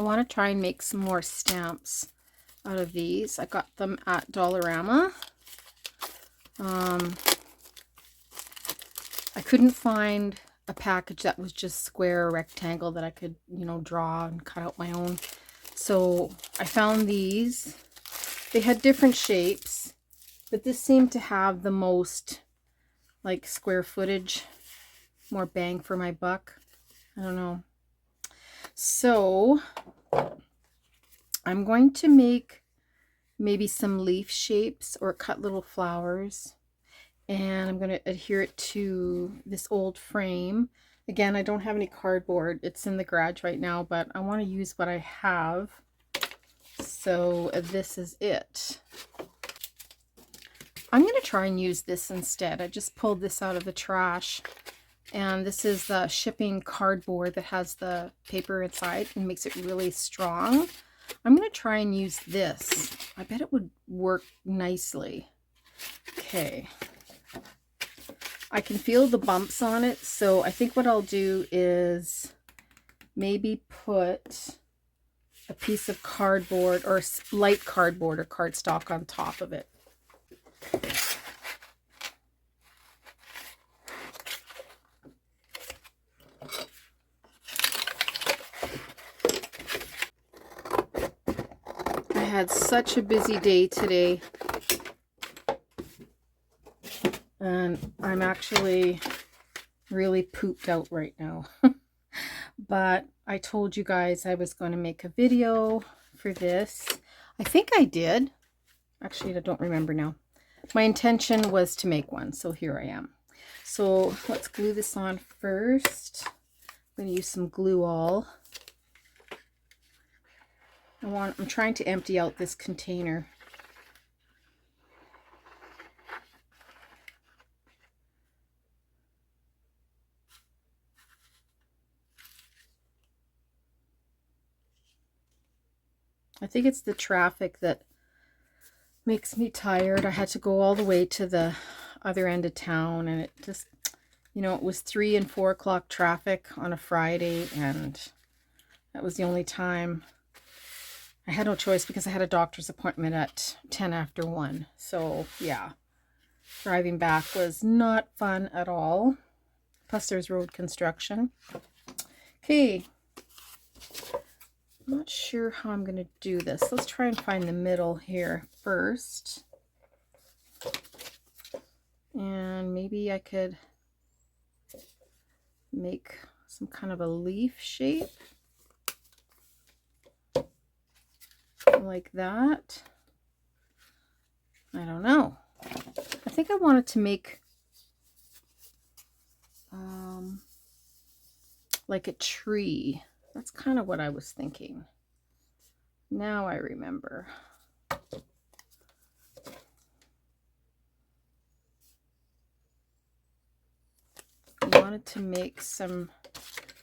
I want to try and make some more stamps out of these. I got them at Dollarama. I couldn't find a package that was just square or rectangle that I could, you know, draw and cut out my own. So I found these. They had different shapes, but this seemed to have the most like square footage, more bang for my buck. I don't know. So I'm going to make maybe some leaf shapes or cut little flowers. And I'm going to adhere it to this old frame. Again, I don't have any cardboard. It's in the garage right now, but I want to use what I have. So this is it. I'm going to try and use this instead. I just pulled this out of the trash. And this is the shipping cardboard that has the paper inside and makes it really strong. I'm going to try and use this. I bet it would work nicely. Okay. I can feel the bumps on it, so I think what I'll do is maybe put a piece of cardboard or light cardboard or cardstock on top of it. I had such a busy day today. And I'm actually really pooped out right now. But I told you guys I was going to make a video for this. I think I did. Actually, I don't remember now. My intention was to make one, so here I am. So let's glue this on first. I'm going to use some glue all. I'm trying to empty out this container. I think it's the traffic that makes me tired. I had to go all the way to the other end of town, and it just, you know, it was 3 and 4 o'clock traffic on a Friday, and that was the only time. I had no choice because I had a doctor's appointment at 10 after 1. So yeah, driving back was not fun at all. Plus there's road construction. Okay. I'm not sure how I'm going to do this. Let's try and find the middle here first. And maybe I could make some kind of a leaf shape. Like that. I don't know. I think I wanted to make like a tree. That's kind of what I was thinking. Now I remember. I wanted to make some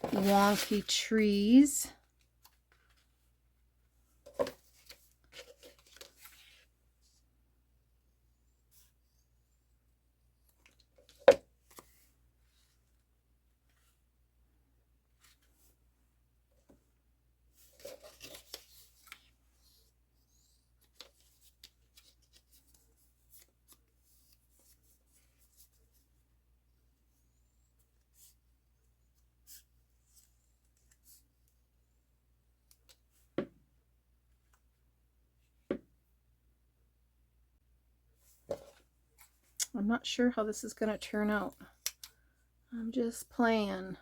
wonky trees. I'm not sure how this is going to turn out. I'm just playing.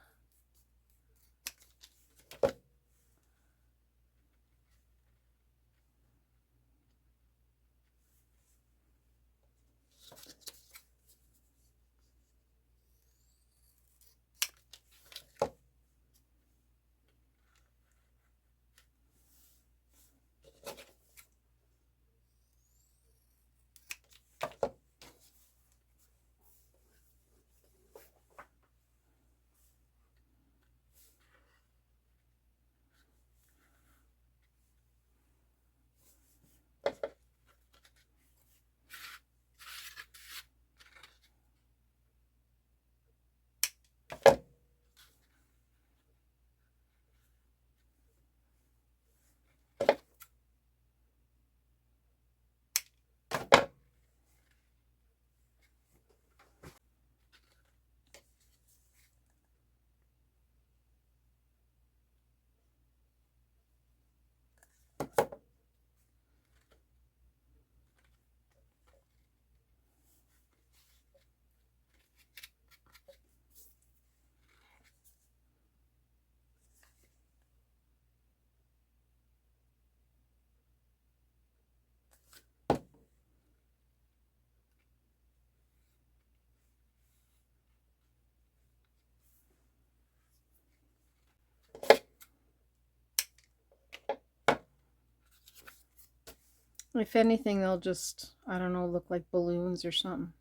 If anything, they'll just, I don't know, look like balloons or something.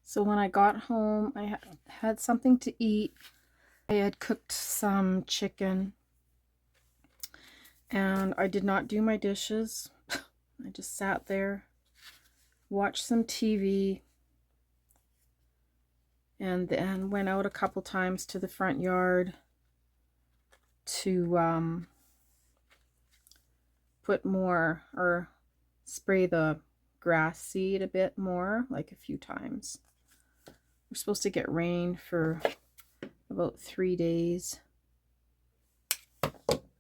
So when I got home, I had something to eat. I had cooked some chicken, and I did not do my dishes. I just sat there, watched some TV, and then went out a couple times to the front yard to put more, or spray the grass seed a bit more, like a few times. We're supposed to get rain for about 3 days,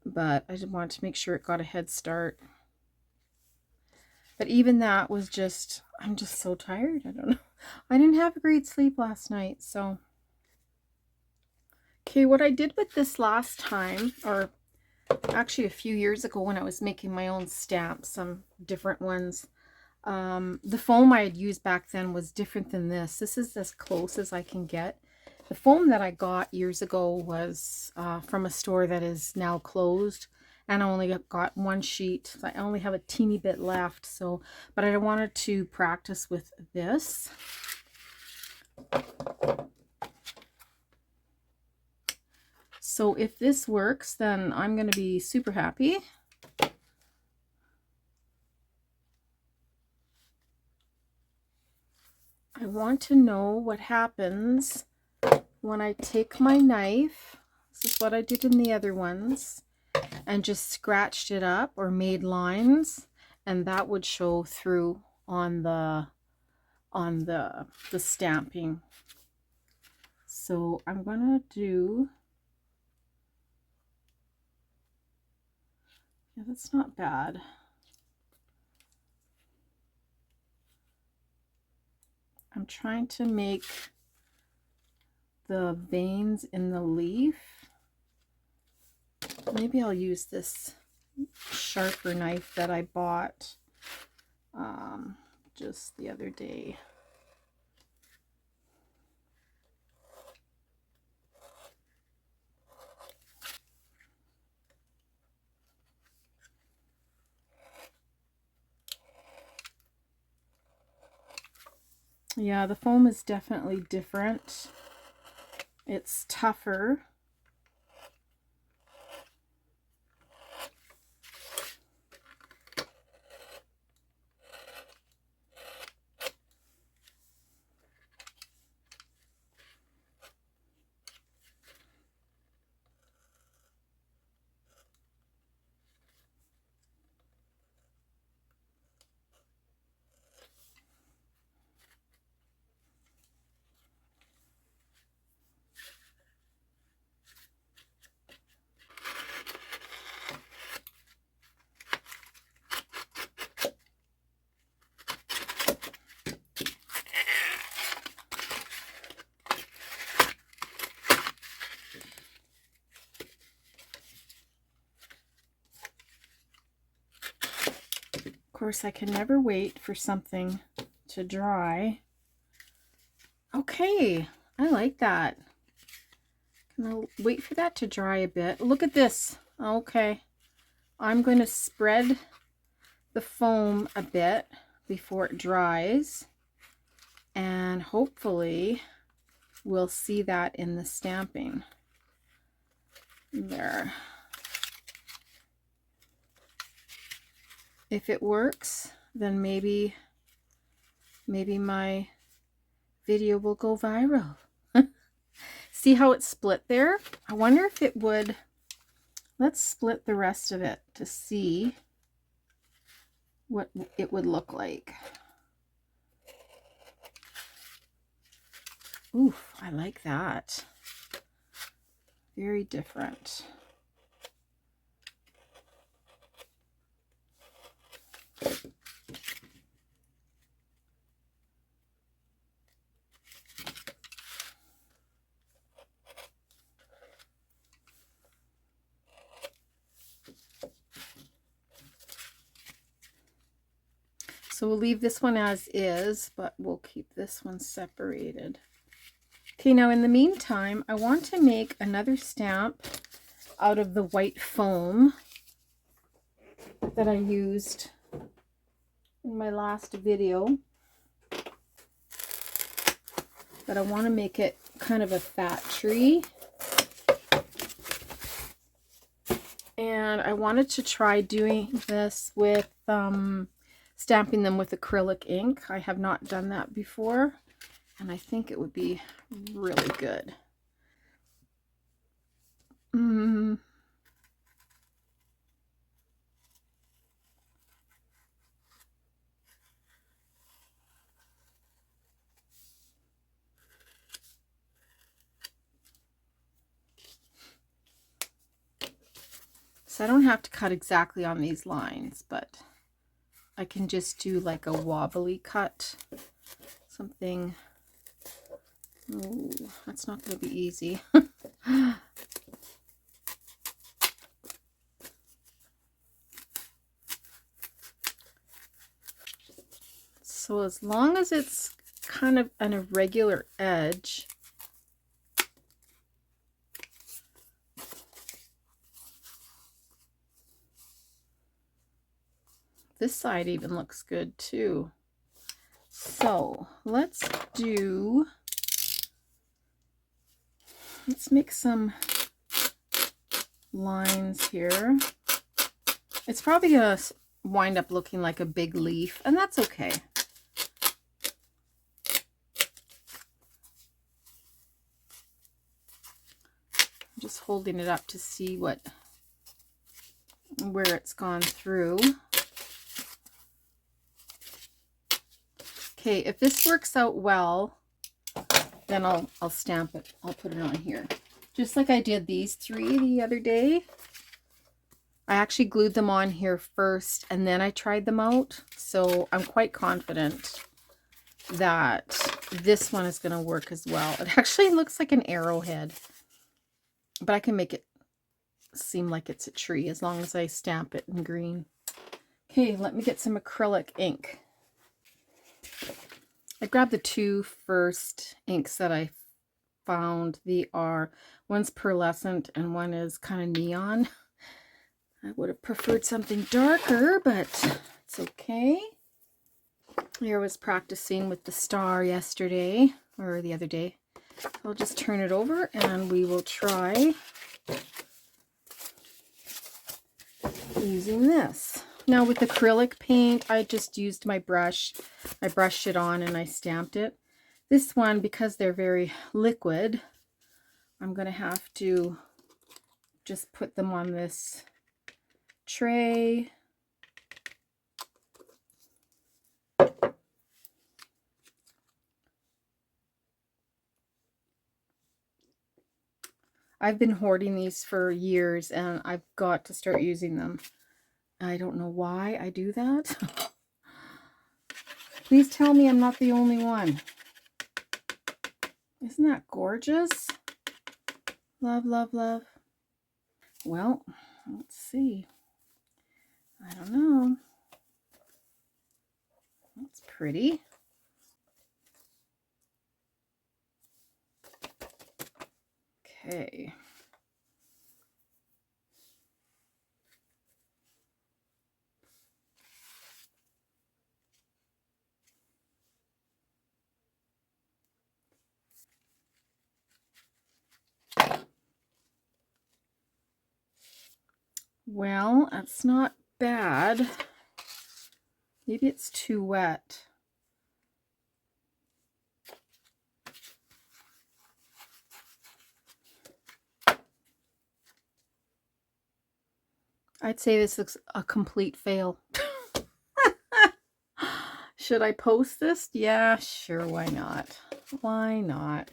but I just wanted to make sure it got a head start. But even that was just, I'm just so tired. I don't know. I didn't have a great sleep last night, so. Okay, what I did with this last time, or actually a few years ago when I was making my own stamps, some different ones, the foam I had used back then was different than this. This is as close as I can get. The foam that I got years ago was from a store that is now closed, and I only got one sheet. I only have a teeny bit left, so, but I wanted to practice with this. So if this works, then I'm going to be super happy. I want to know what happens when I take my knife. This is what I did in the other ones, and just scratched it up or made lines, and that would show through on the stamping. So I'm gonna do, yeah, that's not bad. I'm trying to make the veins in the leaf. Maybe I'll use this sharper knife that I bought just the other day. Yeah, the foam is definitely different. It's tougher. Of course, I can never wait for something to dry. Okay, I like that. I'll wait for that to dry a bit. Look at this. Okay, I'm going to spread the foam a bit before it dries, and hopefully we'll see that in the stamping. There. If it works, then maybe my video will go viral. See how it's split there? I wonder if it would Let's split the rest of it to see what it would look like. Oof, I like that. Very different. So we'll leave this one as is, but we'll keep this one separated. Okay, now in the meantime, I want to make another stamp out of the white foam that I used in my last video. But I want to make it kind of a fat tree. And I wanted to try doing this with stamping them with acrylic ink. I have not done that before, and I think it would be really good. So I don't have to cut exactly on these lines, but I can just do like a wobbly cut. Something. Ooh, that's not going to be easy. So as long as it's kind of an irregular edge, this side even looks good too. So let's make some lines here. It's probably gonna wind up looking like a big leaf, and that's okay. I'm just holding it up to see where it's gone through. Okay, if this works out well, then I'll stamp it. I'll put it on here. Just like I did these three the other day. I actually glued them on here first and then I tried them out. So I'm quite confident that this one is going to work as well. It actually looks like an arrowhead, but I can make it seem like it's a tree as long as I stamp it in green. Okay, let me get some acrylic ink. I grabbed the two first inks that I found. One's pearlescent and one is kind of neon. I would have preferred something darker, but it's okay. I was practicing with the star yesterday, or the other day. I'll just turn it over and we will try using this. Now with acrylic paint, I just used my brush. I brushed it on and I stamped it. This one, because they're very liquid, I'm going to have to just put them on this tray. I've been hoarding these for years and I've got to start using them. I don't know why I do that. Please tell me I'm not the only one. Isn't that gorgeous? Love, love, love. Well, let's see. I don't know. That's pretty. Okay. Well, that's not bad. Maybe it's too wet. I'd say this looks a complete fail. Should I post this? Yeah, sure, why not? Why not?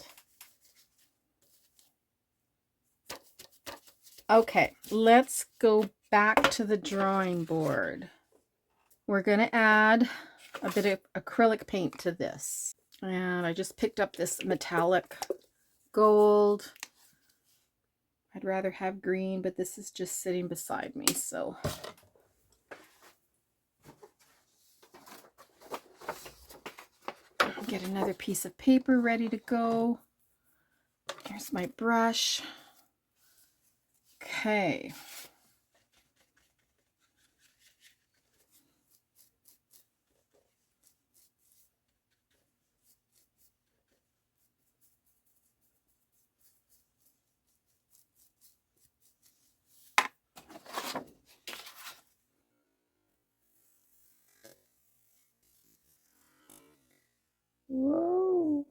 Okay, let's go back to the drawing board. We're going to add a bit of acrylic paint to this. And I just picked up this metallic gold. I'd rather have green, but this is just sitting beside me, so. Get another piece of paper ready to go. Here's my brush. Okay. Whoa.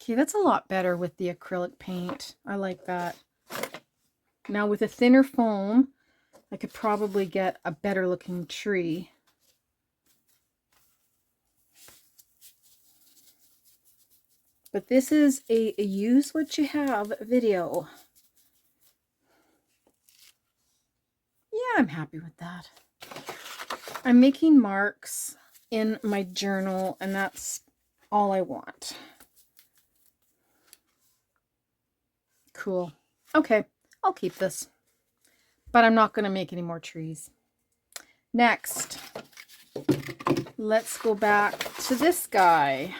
Okay, that's a lot better with the acrylic paint. I like that. Now with a thinner foam, I could probably get a better looking tree. But this is a use what you have video. Yeah, I'm happy with that. I'm making marks in my journal, and that's all I want. Cool. Okay, I'll keep this. But I'm not going to make any more trees. Next, let's go back to this guy.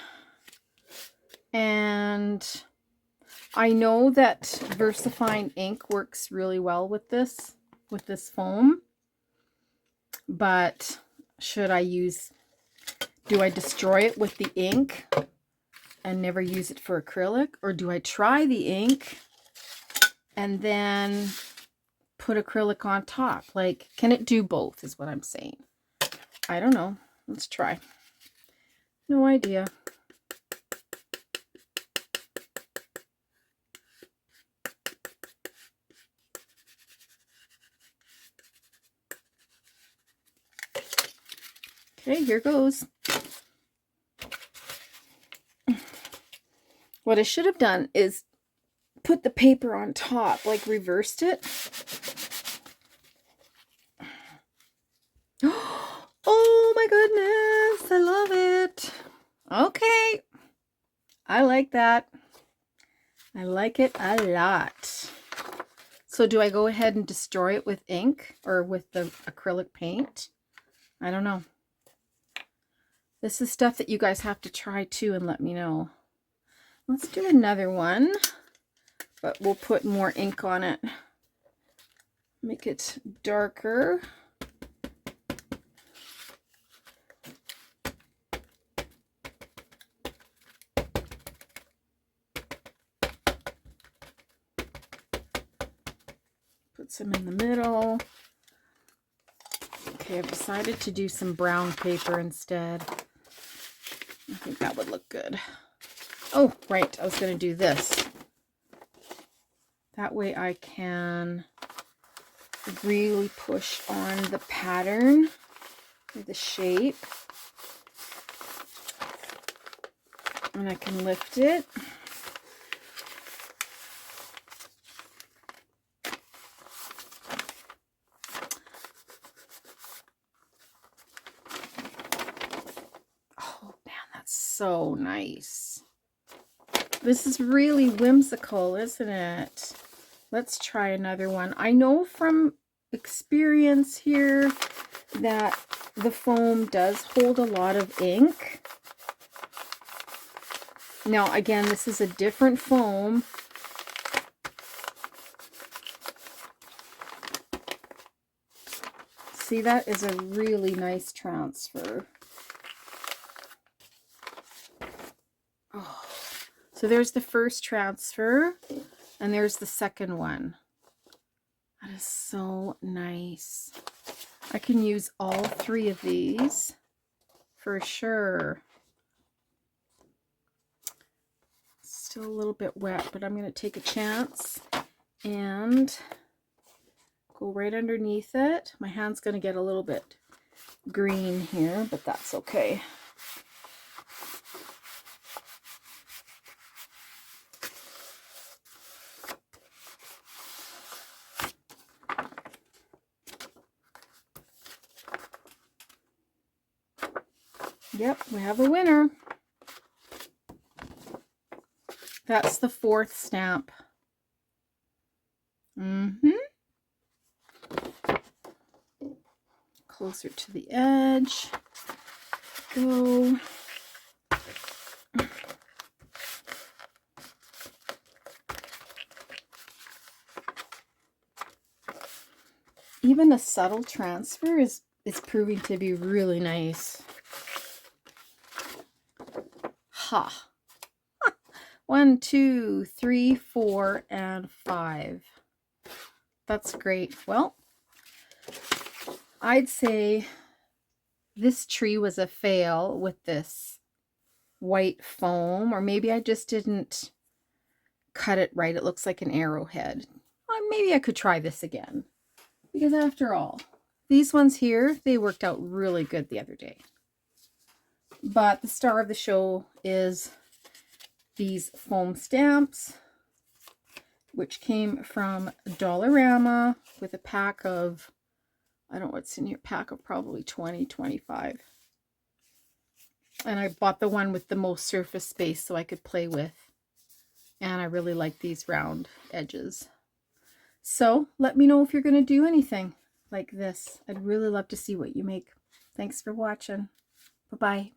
And I know that VersaFine ink works really well with this foam. But should I do I destroy it with the ink and never use it for acrylic? Or do I try the ink and then put acrylic on top? Like, can it do both is what I'm saying. I don't know. Let's try. No idea. Okay, here goes. What I should have done is put the paper on top, like reversed it. Oh my goodness, I love it. Okay, I like that. I like it a lot. So do I go ahead and destroy it with ink or with the acrylic paint? I don't know. This is stuff that you guys have to try too and let me know. Let's do another one, but we'll put more ink on it. Make it darker. Put some in the middle. Okay, I've decided to do some brown paper instead. I think that would look good. Oh, right, I was going to do this. That way I can really push on the pattern, or the shape. And I can lift it. Oh man, that's so nice. This is really whimsical, isn't it? Let's try another one. I know from experience here that the foam does hold a lot of ink. Now, again, this is a different foam. See, that is a really nice transfer. Oh. So there's the first transfer, and there's the second one. That is so nice. I can use all three of these for sure. Still a little bit wet, but I'm going to take a chance and go right underneath it. My hand's going to get a little bit green here, but that's okay. Yep, we have a winner. That's the 4th stamp. Closer to the edge. Go. Even a subtle transfer is proving to be really nice. Ha! 1, 2, 3, 4, and 5. That's great. Well, I'd say this tree was a fail with this white foam, or maybe I just didn't cut it right. It looks like an arrowhead. Maybe I could try this again, because after all, these ones here, they worked out really good the other day. But the star of the show is these foam stamps, which came from Dollarama with a pack of, I don't know what's in here, pack of probably 20, 25. And I bought the one with the most surface space so I could play with. And I really like these round edges. So let me know if you're going to do anything like this. I'd really love to see what you make. Thanks for watching. Bye-bye.